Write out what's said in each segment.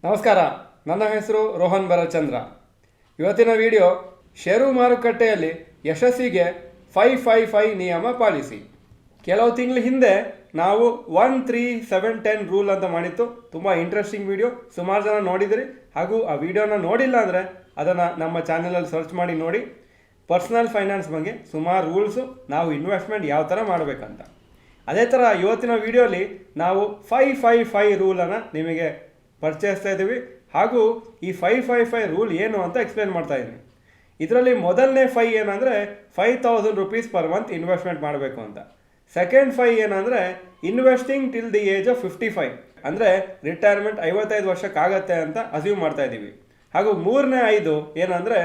ನಮಸ್ಕಾರ, ನನ್ನ ಹೆಸರು ರೋಹನ್ ಭರಚಂದ್ರ. ಇವತ್ತಿನ ವಿಡಿಯೋ ಷೇರು ಮಾರುಕಟ್ಟೆಯಲ್ಲಿ ಯಶಸ್ಸಿಗೆ 555 ನಿಯಮ ಪಾಲಿಸಿ. ಕೆಲವು ತಿಂಗಳ ಹಿಂದೆ ನಾವು 13710 ರೂಲ್ ಅಂತ ಮಾಡಿತ್ತು. ತುಂಬ ಇಂಟ್ರೆಸ್ಟಿಂಗ್ ವಿಡಿಯೋ, ಸುಮಾರು ಜನ ನೋಡಿದಿರಿ. ಹಾಗೂ ಆ ವಿಡಿಯೋನ ನೋಡಿಲ್ಲ ಅಂದರೆ ಅದನ್ನು ನಮ್ಮ ಚಾನಲಲ್ಲಿ ಸರ್ಚ್ ಮಾಡಿ ನೋಡಿ. ಪರ್ಸನಲ್ ಫೈನಾನ್ಸ್ ಬಗ್ಗೆ ಸುಮಾರು ರೂಲ್ಸು, ನಾವು ಇನ್ವೆಸ್ಟ್ಮೆಂಟ್ ಯಾವ ಥರ ಮಾಡಬೇಕಂತ. ಅದೇ ಥರ ಇವತ್ತಿನ ವಿಡಿಯೋಲಿ ನಾವು 555 ರೂಲನ್ನು ನಿಮಗೆ ಪರಿಚಯಿಸ್ತಾ ಇದ್ದೀವಿ. ಹಾಗೂ ಈ 555 ರೂಲ್ ಏನು ಅಂತ ಎಕ್ಸ್ಪ್ಲೇನ್ ಮಾಡ್ತಾ ಇದ್ದೀನಿ. ಇದರಲ್ಲಿ ಮೊದಲನೇ 5 ಏನಂದರೆ 5000 ರೂಪೀಸ್ ಪರ್ ಮಂತ್ ಇನ್ವೆಸ್ಟ್ಮೆಂಟ್ ಮಾಡಬೇಕು ಅಂತ. ಸೆಕೆಂಡ್ 5 ಏನಂದರೆ investing till the age of 55, ಅಂದರೆ ರಿಟೈರ್ಮೆಂಟ್ 55 ವರ್ಷಕ್ಕಾಗತ್ತೆ ಅಂತ ಅಸ್ಯೂಮ್ ಮಾಡ್ತಾ ಇದ್ದೀವಿ. ಹಾಗೂ ಮೂರನೇ 5 ಏನಂದರೆ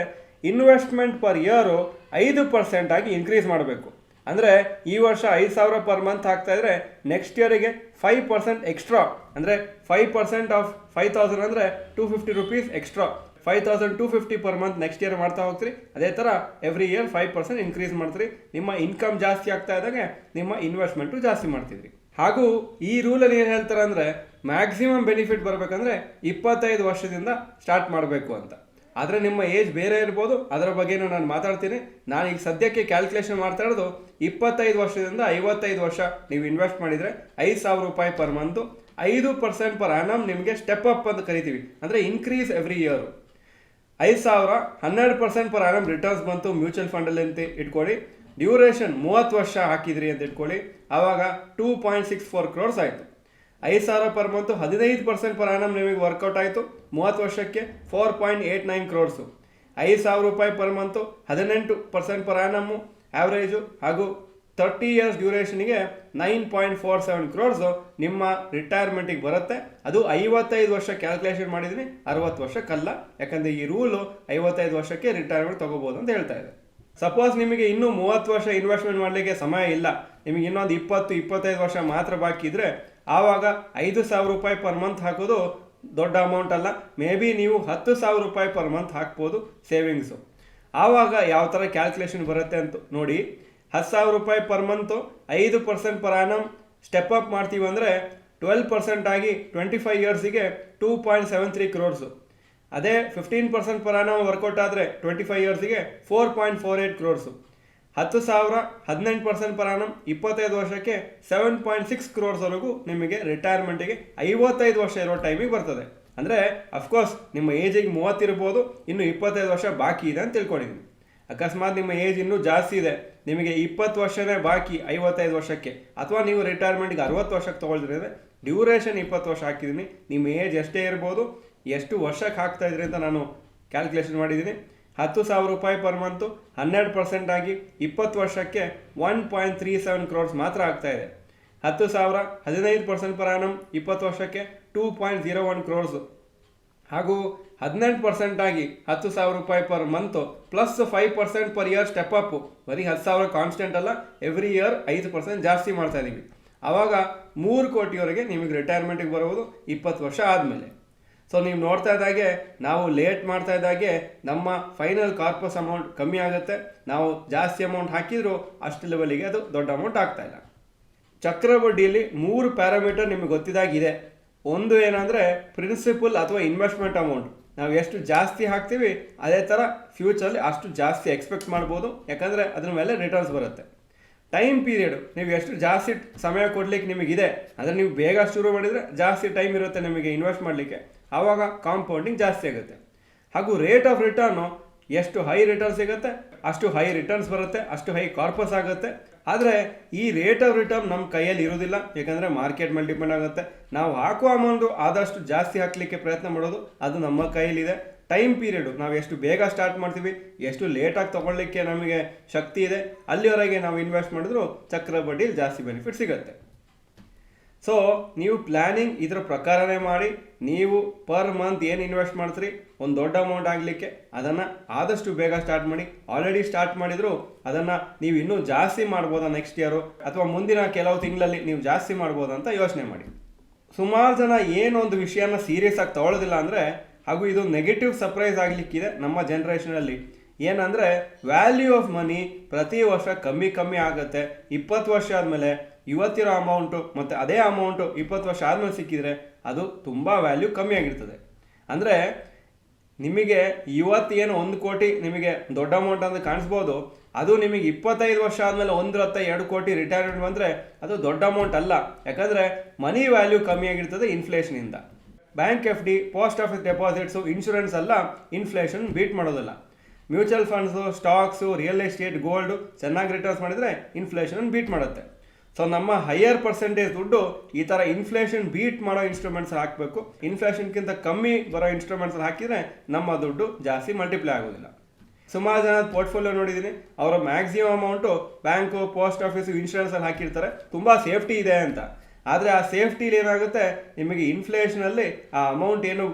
ಇನ್ವೆಸ್ಟ್ಮೆಂಟ್ ಪರ್ ಇಯರು 5% ಆಗಿ ಇನ್ಕ್ರೀಸ್ ಮಾಡಬೇಕು. ಅಂದರೆ ಈ ವರ್ಷ 5000 ಪರ್ ಮಂತ್ ಹಾಕ್ತಾಯಿದ್ರೆ ನೆಕ್ಸ್ಟ್ ಇಯರಿಗೆ 5% ಎಕ್ಸ್ಟ್ರಾ, ಅಂದರೆ 5% ಆಫ್ 5000 ಅಂದರೆ 250 rupees extra. 5250 per month next year ಮಾಡ್ತಾ ಹೋಗ್ತೀರಿ. ಅದೇ ಥರ ಎವ್ರಿ ಇಯರ್ 5% ಇನ್ಕ್ರೀಸ್ ಮಾಡ್ತೀರಿ. ನಿಮ್ಮ ಇನ್ಕಮ್ ಜಾಸ್ತಿ ಆಗ್ತಾ ಇದ್ದಾಗೆ ನಿಮ್ಮ ಇನ್ವೆಸ್ಟ್ಮೆಂಟು ಜಾಸ್ತಿ ಮಾಡ್ತಿದ್ರಿ. ಹಾಗೂ ಈ ರೂಲಲ್ಲಿ ಏನು ಹೇಳ್ತಾರೆ ಅಂದರೆ ಮ್ಯಾಕ್ಸಿಮಮ್ ಬೆನಿಫಿಟ್ ಬರಬೇಕಂದ್ರೆ 25 ವರ್ಷದಿಂದ ಸ್ಟಾರ್ಟ್ ಮಾಡಬೇಕು ಅಂತ. ಆದರೆ ನಿಮ್ಮ ಏಜ್ ಬೇರೆ ಇರ್ಬೋದು, ಅದರ ಬಗ್ಗೆನೂ ನಾನು ಮಾತಾಡ್ತೀನಿ. ನಾನು ಈಗ ಸದ್ಯಕ್ಕೆ ಕ್ಯಾಲ್ಕುಲೇಷನ್ ಮಾಡ್ತಾ ಇರೋದು 25 ವರ್ಷದಿಂದ 55 ವರ್ಷ ನೀವು ಇನ್ವೆಸ್ಟ್ ಮಾಡಿದರೆ 5000 ರೂಪಾಯಿ ಪರ್ ಮಂತು, 5% ಪರ್ ಆ್ಯನಮ್ ನಿಮಗೆ ಸ್ಟೆಪ್ ಅಪ್ ಅಂತ ಕರಿತೀವಿ, ಅಂದರೆ increase every year. 5000 12% per annum returns ಬಂತು ಮ್ಯೂಚುವಲ್ ಫಂಡಲ್ಲಿ ಅಂತ ಇಟ್ಕೊಳ್ಳಿ. ಡ್ಯೂರೇಷನ್ 30 ವರ್ಷ ಹಾಕಿದ್ರಿ ಅಂತ ಇಟ್ಕೊಳ್ಳಿ, ಆವಾಗ 2.64 crores ಆಯಿತು. 5000 ಪರ್ ಮಂತು 15% ಪರ್ ಆ್ಯನಮ್ ನಿಮಗೆ ವರ್ಕೌಟ್ ಆಯಿತು. 30 ವರ್ಷಕ್ಕೆ 4.89 crores. 5000 ರೂಪಾಯಿ ಪರ್ ಮಂತು 18% ಪರ್ ಆ್ಯನಮ್ಮು ಆ್ಯಾವ್ರೇಜು, ಹಾಗೂ 30 ಇಯರ್ಸ್ ಡ್ಯೂರೇಷನ್ಗೆ 9.47 crores ನಿಮ್ಮ ರಿಟೈರ್ಮೆಂಟಿಗೆ ಬರುತ್ತೆ. ಅದು 55 ವರ್ಷ ಕ್ಯಾಲ್ಕುಲೇಷನ್ ಮಾಡಿದ್ದೀನಿ, 60 ವರ್ಷಕ್ಕಲ್ಲ. ಯಾಕಂದರೆ ಈ ರೂಲು 55 ವರ್ಷಕ್ಕೆ ರಿಟೈರ್ಮೆಂಟ್ ತೊಗೋಬೋದು ಅಂತ ಹೇಳ್ತಾ ಇದೆ. ಸಪೋಸ್ ನಿಮಗೆ ಇನ್ನೂ 30 ವರ್ಷ ಇನ್ವೆಸ್ಟ್ಮೆಂಟ್ ಮಾಡಲಿಕ್ಕೆ ಸಮಯ ಇಲ್ಲ, ನಿಮಗೆ ಇನ್ನೊಂದು 20-25 ವರ್ಷ ಮಾತ್ರ ಬಾಕಿ ಇದ್ದರೆ ಆವಾಗ 5000 ರೂಪಾಯಿ ಪರ್ ಮಂತ್ ಹಾಕೋದು ದೊಡ್ಡ ಅಮೌಂಟ್ ಅಲ್ಲ. ಮೇ ಬಿ ನೀವು 10,000 ರೂಪಾಯಿ ಪರ್ ಮಂತ್ ಹಾಕ್ಬೋದು ಸೇವಿಂಗ್ಸು. ಆವಾಗ ಯಾವ ಥರ ಕ್ಯಾಲ್ಕುಲೇಷನ್ ಬರುತ್ತೆ ಅಂತ ನೋಡಿ. 10,000 ರೂಪಾಯಿ per month 5% per annum step up ಮಾಡ್ತೀವಿ ಅಂದರೆ 12% ಆಗಿ 25 ಇಯರ್ಸಿಗೆ 2.73 crores. ಅದೇ 15% ಪರ್ ಆ್ಯನಮ್ ವರ್ಕೌಟ್ ಆದರೆ 25 ಇಯರ್ಸಿಗೆ 4.48 crores. 10,000 18% ಪರ್ ಆ್ಯನಮ್ 25 ವರ್ಷಕ್ಕೆ 7.6 crores ವರೆಗೂ ನಿಮಗೆ ರಿಟೈರ್ಮೆಂಟಿಗೆ 55 ವರ್ಷ ಇರೋ ಟೈಮಿಗೆ ಬರ್ತದೆ. ಅಂದರೆ ಅಫ್ಕೋರ್ಸ್ ನಿಮ್ಮ ಏಜಿಗೆ 30 ಇರ್ಬೋದು, ಇನ್ನು 25 ವರ್ಷ ಬಾಕಿ ಇದೆ ಅಂತ ತಿಳ್ಕೊಂಡಿದ್ದೀನಿ. ಅಕಸ್ಮಾತ್ ನಿಮ್ಮ ಏಜ್ ಇನ್ನೂ ಜಾಸ್ತಿ ಇದೆ, ನಿಮಗೆ 20 ವರ್ಷನೇ ಬಾಕಿ 55 ವರ್ಷಕ್ಕೆ, ಅಥವಾ ನೀವು ರಿಟೈರ್ಮೆಂಟ್ಗೆ 60 ವರ್ಷಕ್ಕೆ ತೊಗೊಳ್ತಿದ್ರೆ ಡ್ಯೂರೇಷನ್ 20 ವರ್ಷ ಹಾಕಿದ್ದೀನಿ. ನಿಮ್ಮ ಏಜ್ ಎಷ್ಟೇ ಇರ್ಬೋದು, ಎಷ್ಟು ವರ್ಷಕ್ಕೆ ಹಾಕ್ತಾ ಇದ್ರಿ ಅಂತ ನಾನು ಕ್ಯಾಲ್ಕುಲೇಷನ್ ಮಾಡಿದ್ದೀನಿ. 10,000 ರೂಪಾಯಿ ಪರ್ ಮಂತು 12% ಆಗಿ 20 ವರ್ಷಕ್ಕೆ 1.37 crores ಮಾತ್ರ ಆಗ್ತಾ ಇದೆ. 10,000 15% ಪರ್ ಆ್ಯನಮ್ 20 ವರ್ಷಕ್ಕೆ 2.01 crores. ಹಾಗೂ 18% ಆಗಿ 10,000 ರೂಪಾಯಿ per month plus 5% per year step Appu. ಬರೀ 10,000 ಕಾನ್ಸ್ಟೆಂಟ್ ಅಲ್ಲ, ಎವ್ರಿ ಇಯರ್ 5% ಜಾಸ್ತಿ ಮಾಡ್ತಾ ಇದ್ದೀವಿ. ಆವಾಗ 3 ಕೋಟಿವರೆಗೆ ನಿಮಗೆ ರಿಟೈರ್ಮೆಂಟಿಗೆ ಬರುವುದು 20 ವರ್ಷ ಆದಮೇಲೆ. ಸೊ ನೀವು ನೋಡ್ತಾ ಇದ್ದಾಗೆ ನಾವು ಲೇಟ್ ಮಾಡ್ತಾ ಇದ್ದಾಗೆ ನಮ್ಮ ಫೈನಲ್ ಕಾರ್ಪಸ್ ಅಮೌಂಟ್ ಕಮ್ಮಿ ಆಗುತ್ತೆ. ನಾವು ಜಾಸ್ತಿ ಅಮೌಂಟ್ ಹಾಕಿದರೂ ಅಷ್ಟು ಲೆವೆಲಿಗೆ ಅದು ದೊಡ್ಡ ಅಮೌಂಟ್ ಆಗ್ತಾ ಇಲ್ಲ. ಚಕ್ರಬಡ್ಡಿಯಲ್ಲಿ 3 ಪ್ಯಾರಾಮೀಟರ್ ನಿಮಗೆ ಗೊತ್ತಿದ್ದಾಗಿದೆ. ಒಂದು ಏನಂದರೆ ಪ್ರಿನ್ಸಿಪಲ್ ಅಥವಾ ಇನ್ವೆಸ್ಟ್ಮೆಂಟ್ ಅಮೌಂಟ್. ನಾವು ಎಷ್ಟು ಜಾಸ್ತಿ ಹಾಕ್ತೀವಿ ಅದೇ ಥರ ಫ್ಯೂಚರಲ್ಲಿ ಅಷ್ಟು ಜಾಸ್ತಿ ಎಕ್ಸ್ಪೆಕ್ಟ್ ಮಾಡ್ಬೋದು, ಯಾಕಂದರೆ ಅದ್ರ ಮೇಲೆ ರಿಟರ್ನ್ಸ್ ಬರುತ್ತೆ. ಟೈಮ್ ಪೀರಿಯಡು, ನೀವು ಎಷ್ಟು ಜಾಸ್ತಿ ಸಮಯ ಕೊಡಲಿಕ್ಕೆ ನಿಮಗಿದೆ, ಅಂದರೆ ನೀವು ಬೇಗ ಶುರು ಮಾಡಿದರೆ ಜಾಸ್ತಿ ಟೈಮ್ ಇರುತ್ತೆ ನಿಮಗೆ ಇನ್ವೆಸ್ಟ್ ಮಾಡಲಿಕ್ಕೆ, ಆವಾಗ ಕಾಂಪೌಂಡಿಂಗ್ ಜಾಸ್ತಿ ಆಗುತ್ತೆ. ಹಾಗೂ ರೇಟ್ ಆಫ್ ರಿಟರ್ನು, ಎಷ್ಟು ಹೈ ರಿಟರ್ನ್ ಸಿಗುತ್ತೆ ಅಷ್ಟು ಹೈ ರಿಟರ್ನ್ಸ್ ಬರುತ್ತೆ, ಅಷ್ಟು ಹೈ ಕಾರ್ಪಸ್ ಆಗುತ್ತೆ. ಆದರೆ ಈ ರೇಟ್ ಆಫ್ ರಿಟರ್ನ್ ನಮ್ಮ ಕೈಯಲ್ಲಿ ಇರೋದಿಲ್ಲ, ಯಾಕಂದರೆ ಮಾರ್ಕೆಟ್ ಮೇಲೆ ಡಿಪೆಂಡ್ ಆಗುತ್ತೆ. ನಾವು ಹಾಕುವ ಅಮೌಂಟು ಆದಷ್ಟು ಜಾಸ್ತಿ ಹಾಕಲಿಕ್ಕೆ ಪ್ರಯತ್ನ ಮಾಡೋದು ಅದು ನಮ್ಮ ಕೈಯಲ್ಲಿದೆ. ಟೈಮ್ ಪೀರಿಯಡು, ನಾವು ಎಷ್ಟು ಬೇಗ ಸ್ಟಾರ್ಟ್ ಮಾಡ್ತೀವಿ, ಎಷ್ಟು ಲೇಟಾಗಿ ತೊಗೊಳ್ಳಿಕ್ಕೆ ನಮಗೆ ಶಕ್ತಿ ಇದೆ, ಅಲ್ಲಿವರೆಗೆ ನಾವು ಇನ್ವೆಸ್ಟ್ ಮಾಡಿದ್ರು ಚಕ್ರಬಡ್ಡಿಯಲ್ಲಿ ಜಾಸ್ತಿ ಬೆನಿಫಿಟ್ ಸಿಗುತ್ತೆ. ಸೊ ನೀವು ಪ್ಲ್ಯಾನಿಂಗ್ ಇದರ ಪ್ರಕಾರನೇ ಮಾಡಿ. ನೀವು ಪರ್ ಮಂತ್ ಏನು ಇನ್ವೆಸ್ಟ್ ಮಾಡ್ತೀರಿ, ಒಂದು ದೊಡ್ಡ ಅಮೌಂಟ್ ಆಗಲಿಕ್ಕೆ ಅದನ್ನು ಆದಷ್ಟು ಬೇಗ ಸ್ಟಾರ್ಟ್ ಮಾಡಿ. ಆಲ್ರೆಡಿ ಸ್ಟಾರ್ಟ್ ಮಾಡಿದ್ರು ಅದನ್ನು ನೀವು ಇನ್ನೂ ಜಾಸ್ತಿ ಮಾಡ್ಬೋದಾ ನೆಕ್ಸ್ಟ್ ಇಯರು, ಅಥವಾ ಮುಂದಿನ ಕೆಲವು ತಿಂಗಳಲ್ಲಿ ನೀವು ಜಾಸ್ತಿ ಮಾಡ್ಬೋದಂತ ಯೋಚನೆ ಮಾಡಿ. ಸುಮಾರು ಜನ ಏನೊಂದು ವಿಷಯನ ಸೀರಿಯಸ್ ಆಗಿ ತಗೊಳ್ಳೋದಿಲ್ಲ ಅಂದರೆ, ಹಾಗೂ ಇದು ನೆಗೆಟಿವ್ ಸರ್ಪ್ರೈಸ್ ಆಗಲಿಕ್ಕಿದೆ ನಮ್ಮ ಜನ್ರೇಷನಲ್ಲಿ. ಏನಂದರೆ ವ್ಯಾಲ್ಯೂ ಆಫ್ ಮನಿ ಪ್ರತಿ ವರ್ಷ ಕಮ್ಮಿ ಆಗುತ್ತೆ. 20 ವರ್ಷ ಆದಮೇಲೆ ಇವತ್ತಿರೋ ಅಮೌಂಟು ಮತ್ತು ಅದೇ ಅಮೌಂಟು 20 ವರ್ಷ ಆದಮೇಲೆ ಸಿಕ್ಕಿದರೆ ಅದು ತುಂಬ ವ್ಯಾಲ್ಯೂ ಕಮ್ಮಿ ಆಗಿರ್ತದೆ. ಅಂದರೆ ನಿಮಗೆ ಇವತ್ತೇನು 1 ಕೋಟಿ ನಿಮಗೆ ದೊಡ್ಡ ಅಮೌಂಟ್ ಅಂತ ಕಾಣಿಸ್ಬೋದು, ಅದು ನಿಮಗೆ 25 ವರ್ಷ ಆದಮೇಲೆ 1 ಕೋಟಿ ರಿಟೈರ್ಮೆಂಟ್ ಬಂದರೆ ಅದು ದೊಡ್ಡ ಅಮೌಂಟ್ ಅಲ್ಲ. ಯಾಕಂದರೆ ಮನಿ ವ್ಯಾಲ್ಯೂ ಕಮ್ಮಿಯಾಗಿರ್ತದೆ ಇನ್ಫ್ಲೇಷನಿಂದ. Bank F D, post office deposits, insurance ಎಲ್ಲ ಇನ್ಫ್ಲೇಷನ್ ಬೀಟ್ ಮಾಡೋದಿಲ್ಲ. Mutual funds, stocks, real estate, gold ಚೆನ್ನಾಗಿ ರಿಟರ್ನ್ಸ್ ಮಾಡಿದರೆ ಇನ್ಫ್ಲೇಷನ್ ಬೀಟ್ ಮಾಡುತ್ತೆ. ಸೊ ನಮ್ಮ ಹೈಯರ್ ಪರ್ಸೆಂಟೇಜ್ ದುಡ್ಡು ಈ ಥರ ಇನ್ಫ್ಲೇಷನ್ ಬೀಟ್ ಮಾಡೋ ಇನ್ಸ್ಟ್ರೂಮೆಂಟ್ಸ್ ಹಾಕಬೇಕು. ಇನ್ಫ್ಲೇಷನ್ಗಿಂತ ಕಮ್ಮಿ ಬರೋ ಇನ್ಸ್ಟ್ರೂಮೆಂಟ್ಸ್ ಹಾಕಿದರೆ ನಮ್ಮ ದುಡ್ಡು ಜಾಸ್ತಿ ಮಲ್ಟಿಪ್ಲೈ ಆಗೋದಿಲ್ಲ. ಸುಮಾರು ಜನ ಪೋರ್ಟ್ಫೋಲಿಯೋ ನೋಡಿದ್ದೀನಿ, ಅವರ maximum amount bank, post office, ಇನ್ಶೂರೆನ್ಸಲ್ಲಿ ಹಾಕಿರ್ತಾರೆ, ತುಂಬ ಸೇಫ್ಟಿ ಇದೆ ಅಂತ. ಆದರೆ ಆ ಸೇಫ್ಟಿಲಿ ಏನಾಗುತ್ತೆ, ನಿಮಗೆ ಇನ್ಫ್ಲೇಷನಲ್ಲಿ ಆ ಅಮೌಂಟ್ ಏನು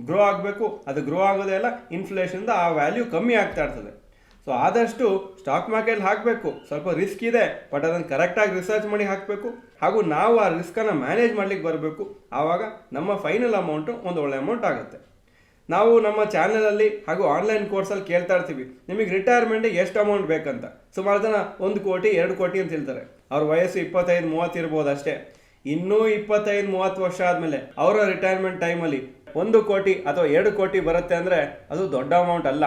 ಗ್ರೋ ಆಗಬೇಕು ಅದು ಗ್ರೋ ಆಗೋದೇ ಇಲ್ಲ, ಇನ್ಫ್ಲೇಷನ್ದ ಆ ವ್ಯಾಲ್ಯೂ ಕಮ್ಮಿ ಆಗ್ತಾ ಇರ್ತದೆ. ಸೊ ಆದಷ್ಟು ಸ್ಟಾಕ್ ಮಾರ್ಕೆಟ್ ಹಾಕಬೇಕು. ಸ್ವಲ್ಪ ರಿಸ್ಕ್ ಇದೆ, ಬಟ್ ಅದನ್ನು ಕರೆಕ್ಟಾಗಿ ರಿಸರ್ಚ್ ಮಾಡಿ ಹಾಕಬೇಕು. ಹಾಗೂ ನಾವು ಆ ರಿಸ್ಕನ್ನು ಮ್ಯಾನೇಜ್ ಮಾಡ್ಲಿಕ್ಕೆ ಬರಬೇಕು. ಆವಾಗ ನಮ್ಮ ಫೈನಲ್ ಅಮೌಂಟು ಒಂದು ಒಳ್ಳೆ ಅಮೌಂಟ್ ಆಗುತ್ತೆ. ನಾವು ನಮ್ಮ ಚಾನಲಲ್ಲಿ ಹಾಗೂ ಆನ್ಲೈನ್ ಕೋರ್ಸಲ್ಲಿ ಕೇಳ್ತಾ ಇರ್ತೀವಿ, ನಿಮಗೆ ರಿಟೈರ್ಮೆಂಟಿಗೆ ಎಷ್ಟು ಅಮೌಂಟ್ ಬೇಕಂತ. ಸುಮಾರು ಜನ 1 ಕೋಟಿ 2 ಕೋಟಿ ಅಂತ ಹೇಳ್ತಾರೆ. ಅವ್ರ ವಯಸ್ಸು 25-30 ಇರ್ಬೋದು ಅಷ್ಟೇ. ಇನ್ನೂ 25-30 ವರ್ಷ ಆದಮೇಲೆ ಅವರ ರಿಟೈರ್ಮೆಂಟ್ ಟೈಮಲ್ಲಿ 1 ಕೋಟಿ ಅಥವಾ 2 ಕೋಟಿ ಬರುತ್ತೆ ಅಂದರೆ ಅದು ದೊಡ್ಡ ಅಮೌಂಟ್ ಅಲ್ಲ.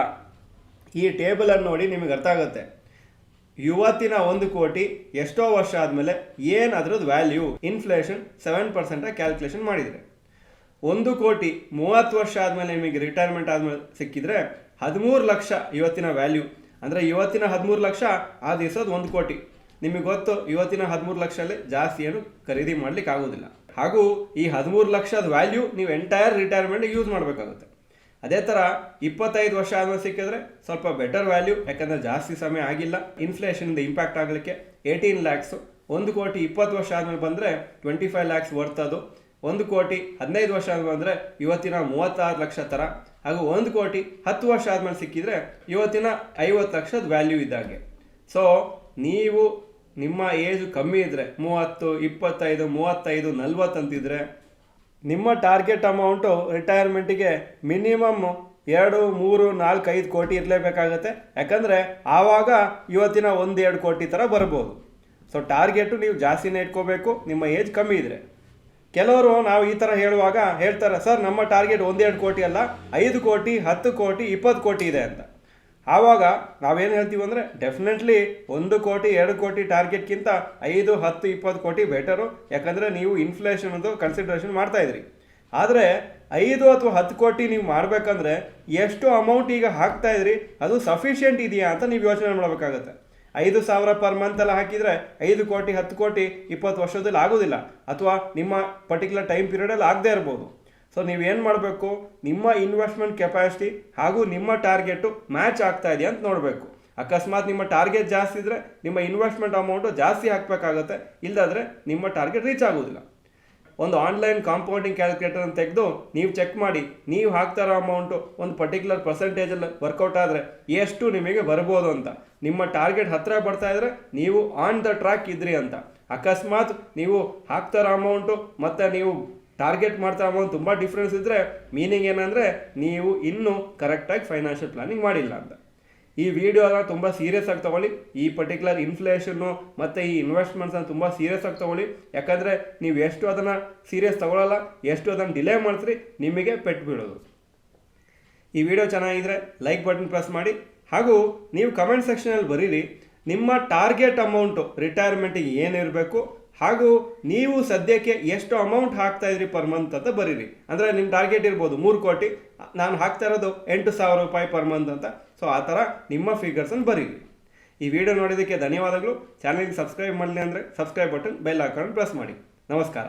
ಈ ಟೇಬಲನ್ನು ನೋಡಿ ನಿಮಗೆ ಅರ್ಥ ಆಗುತ್ತೆ. ಇವತ್ತಿನ 1 ಕೋಟಿ ಎಷ್ಟೋ ವರ್ಷ ಆದಮೇಲೆ ಏನು ಅದರದ್ದು ವ್ಯಾಲ್ಯೂ, ಇನ್ಫ್ಲೇಷನ್ 7% ಕ್ಯಾಲ್ಕುಲೇಷನ್ ಮಾಡಿದರೆ, 1 ಕೋಟಿ 30 ವರ್ಷ ಆದಮೇಲೆ ನಿಮಗೆ ರಿಟೈರ್ಮೆಂಟ್ ಆದಮೇಲೆ ಸಿಕ್ಕಿದ್ರೆ 13 ಲಕ್ಷ ಇವತ್ತಿನ ವ್ಯಾಲ್ಯೂ. ಅಂದರೆ ಇವತ್ತಿನ 13 ಲಕ್ಷ ಆ ದಿವಸದ 1 ಕೋಟಿ. ನಿಮಗೆ ಗೊತ್ತು, ಇವತ್ತಿನ 13 ಲಕ್ಷದಲ್ಲಿ ಜಾಸ್ತಿ ಏನು ಖರೀದಿ ಮಾಡಲಿಕ್ಕೆ ಆಗೋದಿಲ್ಲ. ಹಾಗೂ ಈ 13 ಲಕ್ಷದ ವ್ಯಾಲ್ಯೂ ನೀವು ಎಂಟೈರ್ ರಿಟೈರ್ಮೆಂಟ್ ಯೂಸ್ ಮಾಡಬೇಕಾಗುತ್ತೆ. ಅದೇ ಥರ 25 ವರ್ಷ ಆದಮೇಲೆ ಸಿಕ್ಕಿದ್ರೆ ಸ್ವಲ್ಪ ಬೆಟರ್ ವ್ಯಾಲ್ಯೂ, ಯಾಕಂದರೆ ಜಾಸ್ತಿ ಸಮಯ ಆಗಿಲ್ಲ ಇನ್ಫ್ಲೇಷನಿಂದ ಇಂಪ್ಯಾಕ್ಟ್ ಆಗಲಿಕ್ಕೆ. 18 ಲ್ಯಾಕ್ಸು. 1 ಕೋಟಿ 20 ವರ್ಷ ಆದಮೇಲೆ ಬಂದರೆ 25 ಲ್ಯಾಕ್ಸ್ ಬರ್ತದು. 1 ಕೋಟಿ 15 ವರ್ಷ ಆದಮೇಲೆ ಬಂದರೆ ಇವತ್ತಿನ 36 ಲಕ್ಷ ಥರ. ಹಾಗೂ 1 ಕೋಟಿ 10 ವರ್ಷ ಆದಮೇಲೆ ಸಿಕ್ಕಿದ್ರೆ ಇವತ್ತಿನ 50 ಲಕ್ಷದ ವ್ಯಾಲ್ಯೂ ಇದ್ದಾಗೆ. ಸೊ ನೀವು ನಿಮ್ಮ ಏಜ್ ಕಮ್ಮಿ ಇದ್ದರೆ 30, 25, 35, 40 ಅಂತಿದ್ರೆ ನಿಮ್ಮ ಟಾರ್ಗೆಟ್ ಅಮೌಂಟು ರಿಟೈರ್ಮೆಂಟಿಗೆ ಮಿನಿಮಮ್ 2, 3, 4, 5 ಕೋಟಿ ಇರಲೇಬೇಕಾಗತ್ತೆ. ಯಾಕಂದರೆ ಆವಾಗ ಇವತ್ತಿನ 1-2 ಕೋಟಿ ಥರ ಬರ್ಬೋದು. ಸೊ ಟಾರ್ಗೆಟು ನೀವು ಜಾಸ್ತಿನೇ ಇಟ್ಕೋಬೇಕು ನಿಮ್ಮ ಏಜ್ ಕಮ್ಮಿ ಇದ್ದರೆ. ಕೆಲವರು ನಾವು ಈ ಥರ ಹೇಳುವಾಗ ಹೇಳ್ತಾರೆ, ಸರ್ ನಮ್ಮ ಟಾರ್ಗೆಟ್ 1-2 ಕೋಟಿ ಅಲ್ಲ, 5 ಕೋಟಿ 10 ಕೋಟಿ 20 ಕೋಟಿ ಇದೆ ಅಂತ. ಆವಾಗ ನಾವೇನು ಹೇಳ್ತೀವಿ ಅಂದರೆ, ಡೆಫಿನೆಟ್ಲಿ 1 ಕೋಟಿ 2 ಕೋಟಿ ಟಾರ್ಗೆಟ್ಗಿಂತ 5, 10, 20 ಕೋಟಿ ಬೆಟರು. ಯಾಕಂದರೆ ನೀವು ಇನ್ಫ್ಲೇಷನ್ದು ಕನ್ಸಿಡ್ರೇಷನ್ ಮಾಡ್ತಾಯಿದ್ರಿ. ಆದರೆ 5 ಅಥವಾ 10 ಕೋಟಿ ನೀವು ಮಾಡಬೇಕಂದ್ರೆ ಎಷ್ಟು ಅಮೌಂಟ್ ಈಗ ಹಾಕ್ತಾಯಿದ್ರಿ ಅದು ಸಫಿಷಿಯೆಂಟ್ ಇದೆಯಾ ಅಂತ ನೀವು ಯೋಚನೆ ಮಾಡಬೇಕಾಗತ್ತೆ. 5,000 ಪರ್ ಮಂತೆಲ್ಲ ಹಾಕಿದರೆ 5 ಕೋಟಿ 10 ಕೋಟಿ 20 ವರ್ಷದಲ್ಲಿ ಆಗೋದಿಲ್ಲ, ಅಥವಾ ನಿಮ್ಮ ಪರ್ಟಿಕ್ಯುಲರ್ ಟೈಮ್ ಪೀರಿಯಡಲ್ಲಿ ಆಗದೇ ಇರ್ಬೋದು. ಸೊ ನೀವೇನು ಮಾಡಬೇಕು, ನಿಮ್ಮ ಇನ್ವೆಸ್ಟ್ಮೆಂಟ್ ಕೆಪಾಸಿಟಿ ಹಾಗೂ ನಿಮ್ಮ ಟಾರ್ಗೆಟು ಮ್ಯಾಚ್ ಆಗ್ತಾ ಇದೆಯಾ ಅಂತ ನೋಡಬೇಕು. ಅಕಸ್ಮಾತ್ ನಿಮ್ಮ ಟಾರ್ಗೆಟ್ ಜಾಸ್ತಿ ಇದ್ದರೆ ನಿಮ್ಮ ಇನ್ವೆಸ್ಟ್ಮೆಂಟ್ ಅಮೌಂಟು ಜಾಸ್ತಿ ಹಾಕಬೇಕಾಗತ್ತೆ, ಇಲ್ಲದಾದರೆ ನಿಮ್ಮ ಟಾರ್ಗೆಟ್ ರೀಚ್ ಆಗೋದಿಲ್ಲ. ಒಂದು ಆನ್ಲೈನ್ ಕಾಂಪೌಂಡಿಂಗ್ ಕ್ಯಾಲ್ಕುಲೇಟರನ್ನು ತೆಗೆದು ನೀವು ಚೆಕ್ ಮಾಡಿ, ನೀವು ಹಾಕ್ತಾ ಇರೋ ಅಮೌಂಟು ಒಂದು ಪರ್ಟಿಕ್ಯುಲರ್ ಪರ್ಸೆಂಟೇಜಲ್ಲಿ ವರ್ಕೌಟ್ ಆದರೆ ಎಷ್ಟು ನಿಮಗೆ ಬರ್ಬೋದು ಅಂತ. ನಿಮ್ಮ ಟಾರ್ಗೆಟ್ ಹತ್ತಿರ ಬರ್ತಾ ಇದ್ದರೆ ನೀವು ಆನ್ ದ ಟ್ರ್ಯಾಕ್ ಇದ್ರಿ ಅಂತ. ಅಕಸ್ಮಾತ್ ನೀವು ಹಾಕ್ತಾ ಇರೋ ಅಮೌಂಟು ಮತ್ತು ನೀವು ಟಾರ್ಗೆಟ್ ಮಾಡ್ತಾ ಅಮೌಂಟ್ ತುಂಬ ಡಿಫ್ರೆನ್ಸ್ ಇದ್ದರೆ ಮೀನಿಂಗ್ ಏನಂದರೆ ನೀವು ಇನ್ನೂ ಕರೆಕ್ಟಾಗಿ ಫೈನಾನ್ಷಿಯಲ್ ಪ್ಲಾನಿಂಗ್ ಮಾಡಿಲ್ಲ ಅಂತ. ಈ ವಿಡಿಯೋನ ತುಂಬ ಸೀರಿಯಸ್ ಆಗಿ ತೊಗೊಳ್ಳಿ. ಈ ಪರ್ಟಿಕ್ಯುಲರ್ ಇನ್ಫ್ಲೇಷನ್ನು ಮತ್ತು ಈ ಇನ್ವೆಸ್ಟ್ಮೆಂಟ್ಸನ್ನು ತುಂಬ ಸೀರಿಯಸ್ ಆಗಿ ತೊಗೊಳ್ಳಿ. ಯಾಕಂದರೆ ನೀವು ಎಷ್ಟು ಅದನ್ನು ಸೀರಿಯಸ್ ತೊಗೊಳ್ಳಲ್ಲ, ಎಷ್ಟು ಅದನ್ನು ಡಿಲೇ ಮಾಡ್ತೀರಿ, ನಿಮಗೆ ಪೆಟ್ಟು ಬೀಳೋದು. ಈ ವಿಡಿಯೋ ಚೆನ್ನಾಗಿದ್ದರೆ ಲೈಕ್ ಬಟನ್ ಪ್ರೆಸ್ ಮಾಡಿ. ಹಾಗೂ ನೀವು ಕಮೆಂಟ್ ಸೆಕ್ಷನಲ್ಲಿ ಬರೀರಿ ನಿಮ್ಮ ಟಾರ್ಗೆಟ್ ಅಮೌಂಟು ರಿಟೈರ್ಮೆಂಟಿಗೆ ಏನಿರಬೇಕು, ಹಾಗೂ ನೀವು ಸದ್ಯಕ್ಕೆ ಎಷ್ಟು ಅಮೌಂಟ್ ಹಾಕ್ತಾ ಇದ್ರಿ ಪರ್ ಮಂತ್ ಅಂತ ಬರೀರಿ. ಅಂದರೆ ನಿಮ್ಮ ಟಾರ್ಗೆಟ್ ಇರ್ಬೋದು 3 ಕೋಟಿ, ನಾನು ಹಾಕ್ತಾ ಇರೋದು 8,000 ರೂಪಾಯಿ ಪರ್ ಮಂತ್ ಅಂತ. ಸೊ ಆ ಥರ ನಿಮ್ಮ ಫಿಗರ್ಸನ್ನು ಬರೀರಿ. ಈ ವಿಡಿಯೋ ನೋಡೋದಕ್ಕೆ ಧನ್ಯವಾದಗಳು. ಚಾನಲ್ಗೆ ಸಬ್ಸ್ಕ್ರೈಬ್ ಮಾಡಲಿ ಅಂದರೆ subscribe button, bell icon press ಮಾಡಿ. ನಮಸ್ಕಾರ.